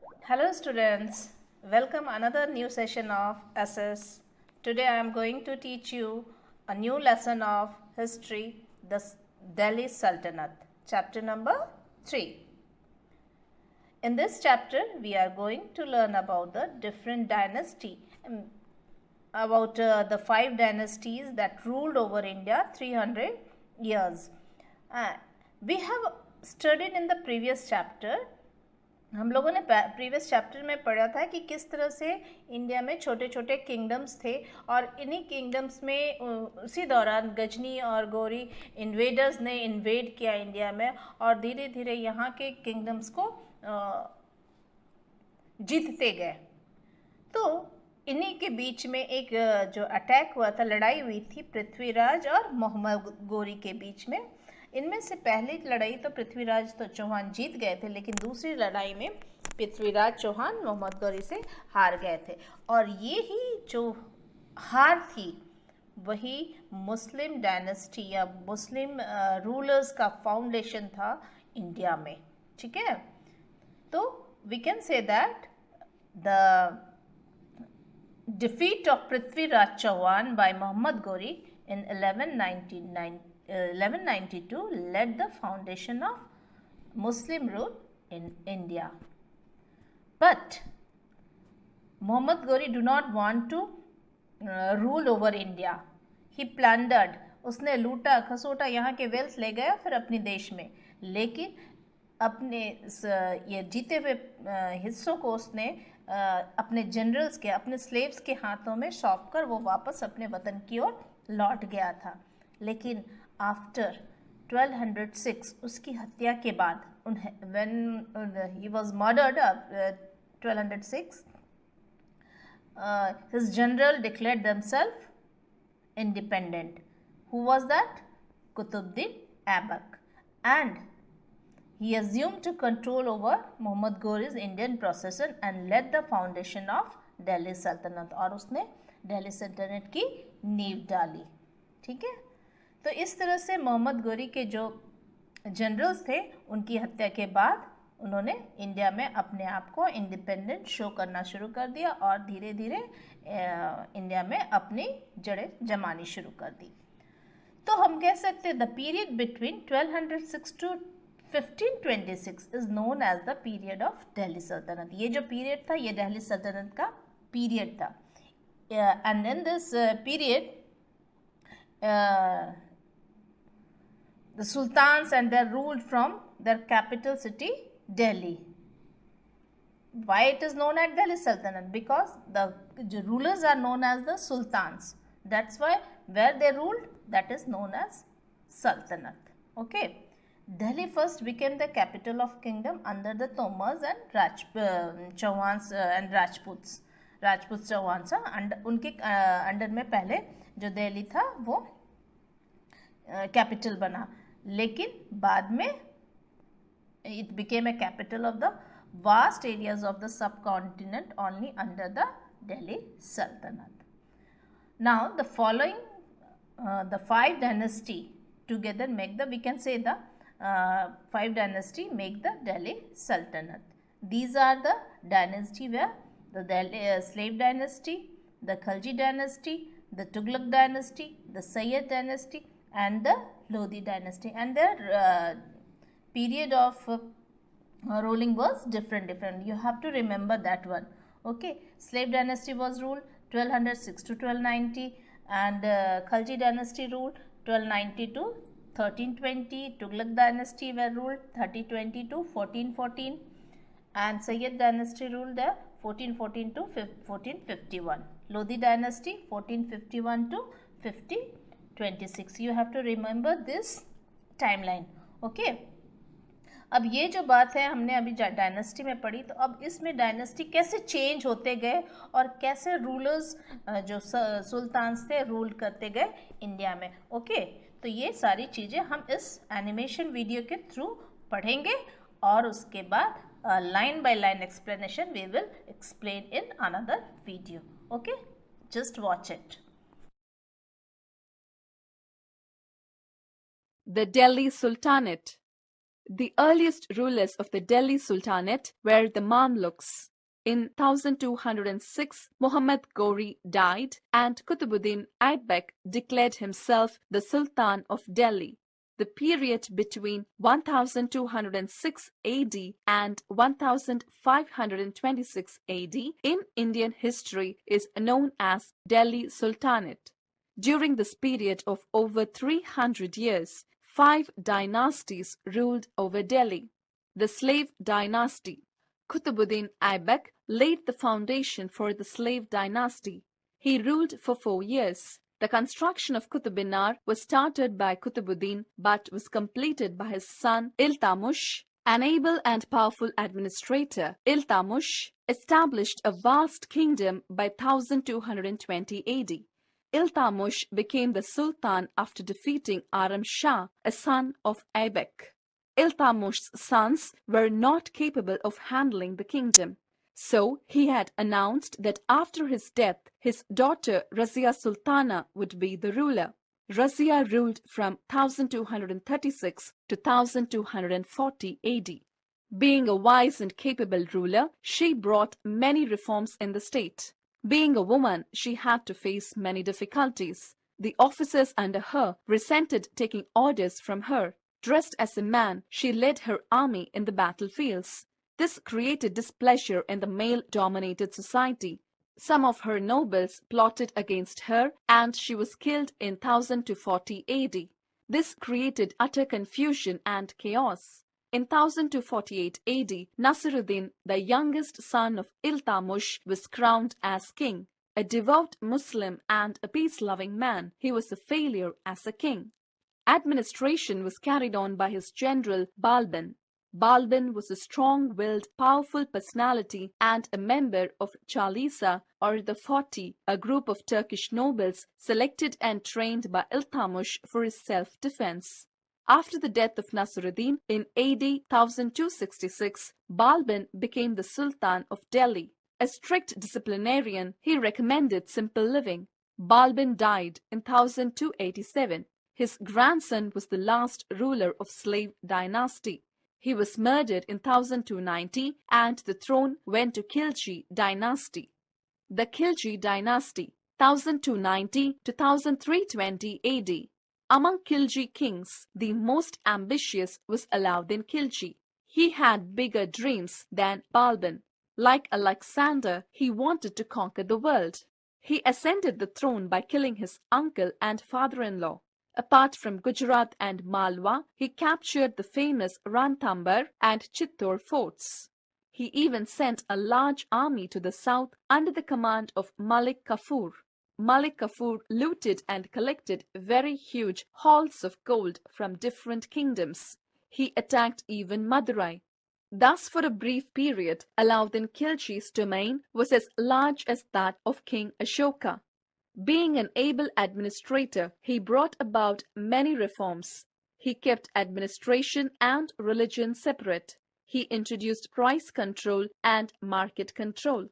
Hello students, welcome another new session of SS. Today I am going to teach you a new lesson of history, the Delhi Sultanate, chapter number 3. In this chapter we are going to learn about the different dynasty, about the 5 dynasties that ruled over India 300 years. We have studied in the previous chapter, हम लोगों ने previous chapter में पढ़ा था कि किस तरह से इंडिया में छोटे छोटे किंगडम्स थे और इन्हीं किंगडम्स में उसी दौरान गजनी और गौरी इन्वेडर्स ने इन्वेड किया इंडिया में और धीरे धीरे यहाँ के किंगडम्स को जीतते गए। तो इन्हीं के बीच में एक जो अटैक हुआ था, लड़ाई हुई थी पृथ्वीराज और मोहम्मद गोरी के बीच में। इनमें से पहली लड़ाई तो पृथ्वीराज तो चौहान जीत गए थे, लेकिन दूसरी लड़ाई में पृथ्वीराज चौहान मोहम्मद गौरी से हार गए थे और ये ही जो हार थी वही मुस्लिम डायनेस्टी या मुस्लिम रूलर्स का फाउंडेशन था इंडिया में। ठीक है, तो we can say that the defeat of Prithviraj Chauhan by Muhammad Ghori in 1192 led the foundation of Muslim rule in India. But Muhammad Ghori do not want to rule over India. He plundered. उसने लूटा खसोटा, यहाँ के wealth ले गया फिर अपने देश में, लेकिन अपने ये जीते हुए हिस्सों को उसने अपने जनरल्स के, अपने स्लेव्स के हाथों में सौंप कर वो वापस अपने वतन की ओर लौट गया था। लेकिन आफ्टर 1206 उसकी हत्या के बाद, when he was murdered 1206, his general declared themselves independent. Who was that? Qutbuddin Aibak. And he assumed to control over Muhammad Ghori's Indian procession and led the foundation of Delhi Sultanate. और उसने दिल्ली सल्तनत की नींव डाली। ठीक है, तो इस तरह से मोहम्मद गौरी के जो जनरल्स थे उनकी हत्या के बाद उन्होंने इंडिया में अपने आप को इंडिपेंडेंट शो करना शुरू कर दिया और धीरे धीरे इंडिया में अपनी जड़ें जमानी शुरू कर दी। तो हम कह सकते the period between 1206 to 1526 is known as the period of Delhi Sultanate. ये जो पीरियड था ये दिल्ली सल्तनत का पीरियड था। And in this period the sultans and they ruled from their capital city Delhi. Why it is known as Delhi Sultanate? Because the rulers are known as the sultans. That's why where they ruled, that is known as Sultanate. Okay. Delhi first became the capital of kingdom under the Tomars and Chauhans and Rajputs. Rajput Chauhan सा उनके under में पहले जो दिल्ली था वो capital बना, लेकिन बाद में it became a capital of the vast areas of the subcontinent only under the Delhi Sultanate. Now the following the 5 dynasty together make the, we can say the 5 dynasty make the Delhi Sultanate. These are the dynasty where the Delhi, slave dynasty, the Khalji dynasty, the Tughlaq dynasty, the Sayyid dynasty and the Lodi dynasty, and their period of ruling was different. You have to remember that one. Okay, slave dynasty was ruled 1206 to 1290 and Khalji dynasty ruled 1290 to 1320. Tughlaq dynasty were ruled 1320 to 1414 and Sayyid dynasty ruled there 1414 to 1451. Lodi dynasty 1451 to 1526. You have to remember this timeline. Okay. अब ये जो बात है हमने अभी dynasty में पढ़ी, तो अब इसमें डायनेस्टी कैसे चेंज होते गए और कैसे रूलर्स जो सुल्तान्स थे रूल करते गए इंडिया में। ओके, तो ये सारी चीज़ें हम इस एनिमेशन वीडियो के थ्रू पढ़ेंगे और उसके बाद line by line explanation we will explain in another video. Okay, just watch it. The Delhi Sultanate. The earliest rulers of the Delhi Sultanate were the Mamluks. In 1206, Muhammad Ghori died and Qutbuddin Aibak declared himself the Sultan of Delhi. The period between 1206 AD and 1526 AD in Indian history is known as Delhi Sultanate. During this period of over 300 years, 5 dynasties ruled over Delhi. The slave dynasty. Qutbuddin Aibak laid the foundation for the slave dynasty. He ruled for 4 years. The construction of Qutb Minar was started by Qutbuddin but was completed by his son Iltutmish. An able and powerful administrator, Iltutmish established a vast kingdom by 1220 AD. Iltutmish became the Sultan after defeating Aram Shah, a son of Aibak. Iltutmish's sons were not capable of handling the kingdom. So he had announced that after his death, his daughter Razia Sultana would be the ruler. Razia ruled from 1236 to 1240 AD. Being a wise and capable ruler, she brought many reforms in the state. Being a woman, she had to face many difficulties. The officers under her resented taking orders from her. Dressed as a man, she led her army in the battlefields. This created displeasure in the male-dominated society. Some of her nobles plotted against her and she was killed in 1040 AD. This created utter confusion and chaos. In 1248 AD, Nasiruddin, the youngest son of Iltutmish, was crowned as king. A devout Muslim and a peace-loving man, he was a failure as a king. Administration was carried on by his general Balban. Balban was a strong-willed, powerful personality and a member of Chalisa or the 40, a group of Turkish nobles selected and trained by Iltutmish for his self-defense. After the death of Nasiruddin in AD 1266, Balban became the Sultan of Delhi. A strict disciplinarian, he recommended simple living. Balban died in 1287. His grandson was the last ruler of slave dynasty. He was murdered in 1290 and the throne went to Khilji dynasty. The Khilji dynasty, 1290 to 1320 AD. Among Khilji kings, the most ambitious was Alauddin Khilji. He had bigger dreams than Balban. Like Alexander, he wanted to conquer the world. He ascended the throne by killing his uncle and father-in-law. Apart from Gujarat and Malwa, he captured the famous Ranthambore and Chittor forts. He even sent a large army to the south under the command of Malik Kafur. Malik Kafur looted and collected very huge hauls of gold from different kingdoms. He attacked even Madurai. Thus, for a brief period, Alauddin Khilji's domain was as large as that of King Ashoka. Being an able administrator, he brought about many reforms. He kept administration and religion separate. He introduced price control and market control.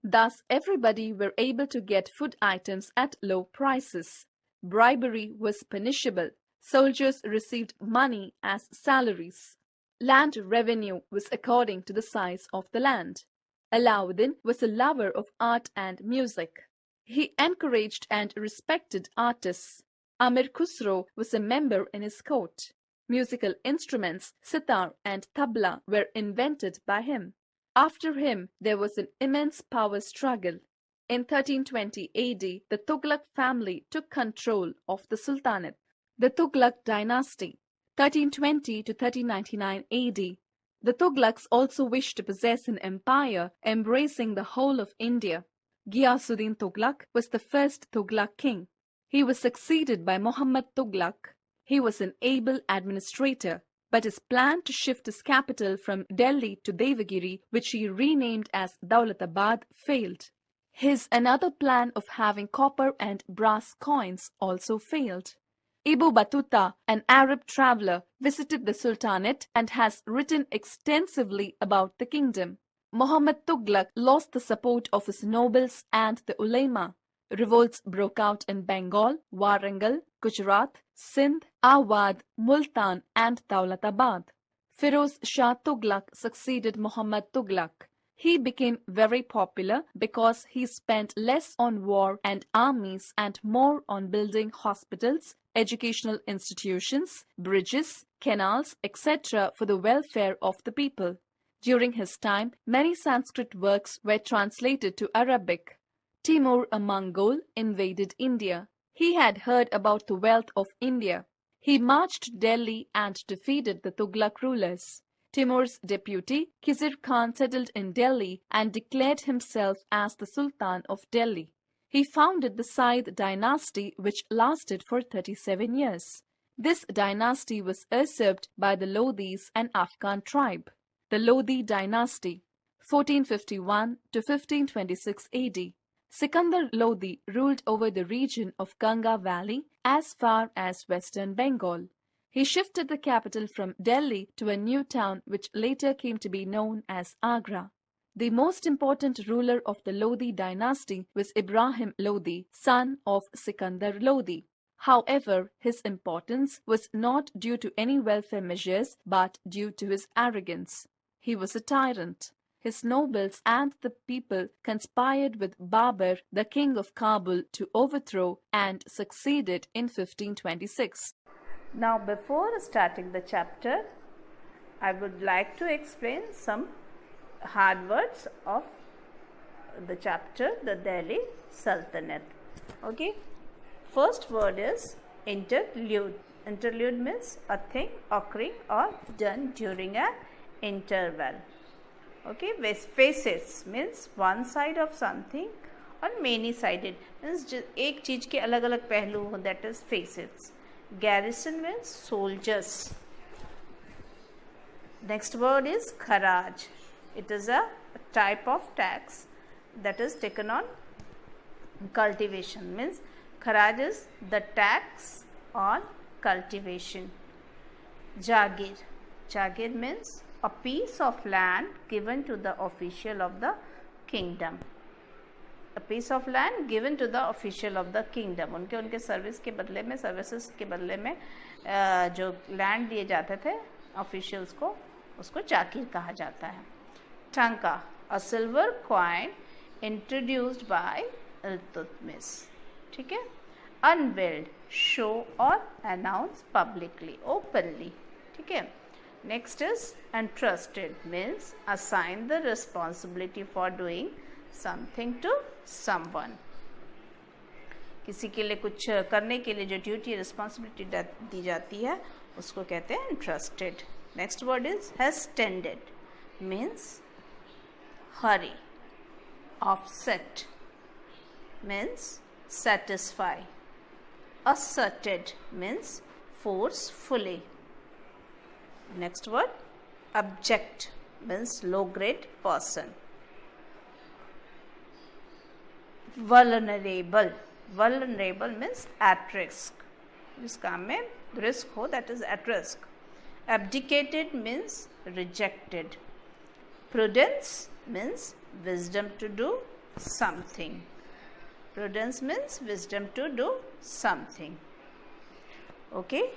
Thus, everybody were able to get food items at low prices. Bribery was punishable. Soldiers received money as salaries. Land revenue was according to the size of the land. Alauddin was a lover of art and music. He encouraged and respected artists. Amir Khusro was a member in his court. Musical instruments, sitar and tabla, were invented by him. After him, there was an immense power struggle. In 1320 AD, the Tughlaq family took control of the Sultanate. The Tughlaq dynasty, 1320 to 1399 AD. The Tughlaqs also wished to possess an empire embracing the whole of India. Ghiyasuddin Tughlaq was the first Tughlaq king. He was succeeded by Muhammad Tughlaq. He was an able administrator, but his plan to shift his capital from Delhi to Devagiri, which he renamed as Daulatabad, failed. His another plan of having copper and brass coins also failed. Ibn Battuta, an Arab traveler, visited the Sultanate and has written extensively about the kingdom. Muhammad Tughlaq lost the support of his nobles and the ulema. Revolts broke out in Bengal, Warangal, Gujarat, Sindh, Awadh, Multan and Daulatabad. Firoz Shah Tughlaq succeeded Muhammad Tughlaq. He became very popular because he spent less on war and armies and more on building hospitals, educational institutions, bridges, canals, etc. for the welfare of the people. During his time, many Sanskrit works were translated to Arabic. Timur, a Mongol, invaded India. He had heard about the wealth of India. He marched to Delhi and defeated the Tughlaq rulers. Timur's deputy, Khizr Khan, settled in Delhi and declared himself as the Sultan of Delhi. He founded the Sayyid dynasty, which lasted for 37 years. This dynasty was usurped by the Lodhis, an Afghan tribe. The Lodhi dynasty, 1451 to 1526 AD. Sikandar Lodhi ruled over the region of Ganga Valley as far as western Bengal. He shifted the capital from Delhi to a new town which later came to be known as Agra. The most important ruler of the Lodhi dynasty was Ibrahim Lodhi, son of Sikandar Lodhi. However, his importance was not due to any welfare measures but due to his arrogance. He was a tyrant. His nobles and the people conspired with Babur, the king of Kabul, to overthrow and succeeded in 1526. Now, before starting the chapter, I would like to explain some hard words of the chapter, the Delhi Sultanate. Okay, first word is interlude. Interlude means a thing occurring or done during an interval. Okay, facets means one side of something or many sided means एक चीज के अलग अलग पहलू हो, that is facets. Garrison means soldiers. Next word is kharaj. It is a type of tax that is taken on cultivation. Means kharaj is the tax on cultivation. Jagir. Jagir means a piece of land given to the official of the kingdom. A piece of land given to the official of the kingdom. उनके service के बदले में, services के बदले में जो land दिए जाते थे ऑफिशियल्स को, उसको जागीर कहा जाता है. टंका, a silver coin introduced by Iltutmish. ठीक है. Unveiled, show or announce publicly, openly. ठीक है. Next is entrusted means assign the responsibility for doing something to someone. किसी के लिए कुछ करने के लिए जो ड्यूटी रिस्पॉन्सिबिलिटी दी जाती है उसको कहते हैं entrusted. Next word is hastened means hurry. Offset means satisfy. Asserted means forcefully. Next word abject means low grade person. Vulnerable. Vulnerable means at risk. जिस काम में रिस्क हो, that is at risk. Abdicated means rejected. Prudence means wisdom to do something. Prudence means wisdom to do something. Okay.